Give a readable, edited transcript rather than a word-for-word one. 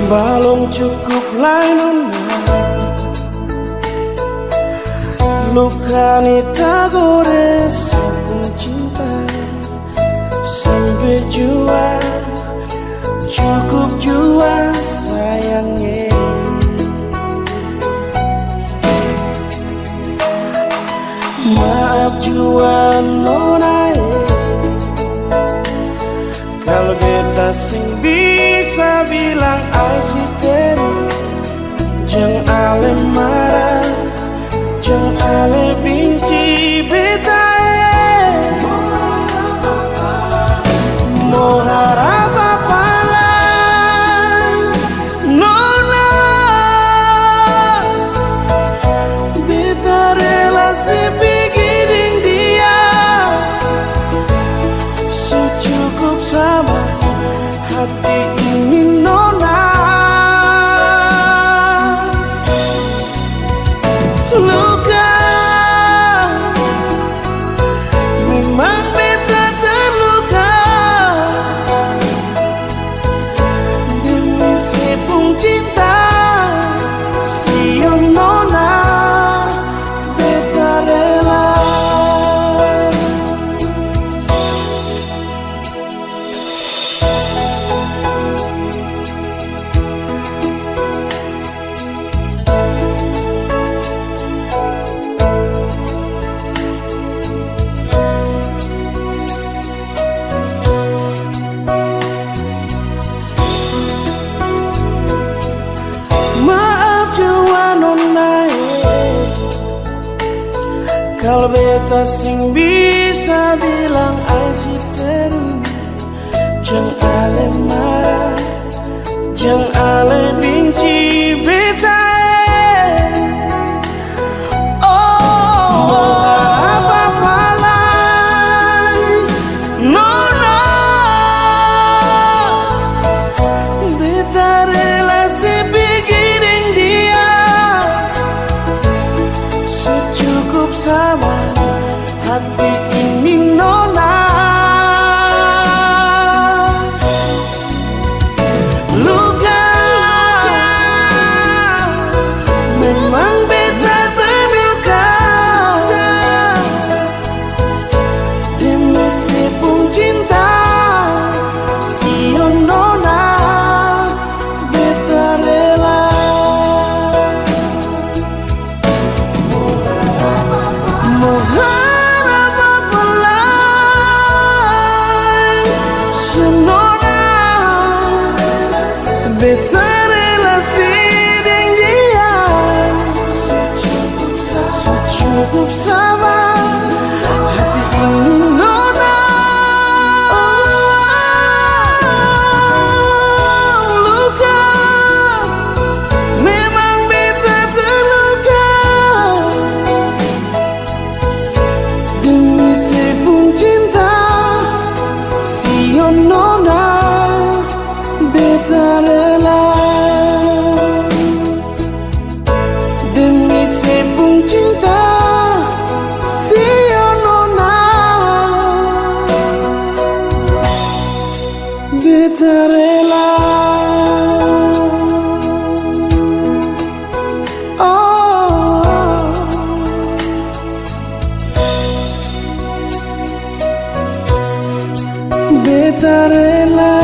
Balong cukup lain luka ni tak gores pun cinta sampai jua cukup jua sayangnya. Maaf jua nona kalau beta sing bisa bilang I see teru. Jang ale marah, jang ale benci beta mau harap apa lagi nona. Beta relasi bikin dia secukup sama hati ini nona. Luka memang beta terluka demi sepung cinta siang nona. Beta rela kalau beta sing bisa bilang I see teru. Jang ale marah, jang ale benci beta oh apa lagi nona. Beta relasi bikin dia secukup sama hati ini nona. Luka memang beta terluka demi sepung cinta siang nona. Beta rela mengharap apa lagi nona. Beta relasi dengan dia secukup sama hati ini nona. Luka memang beta terluka demi sepung cinta siang nona. Beta rela demi sepung cinta siang nona. Beta rela oh beta rela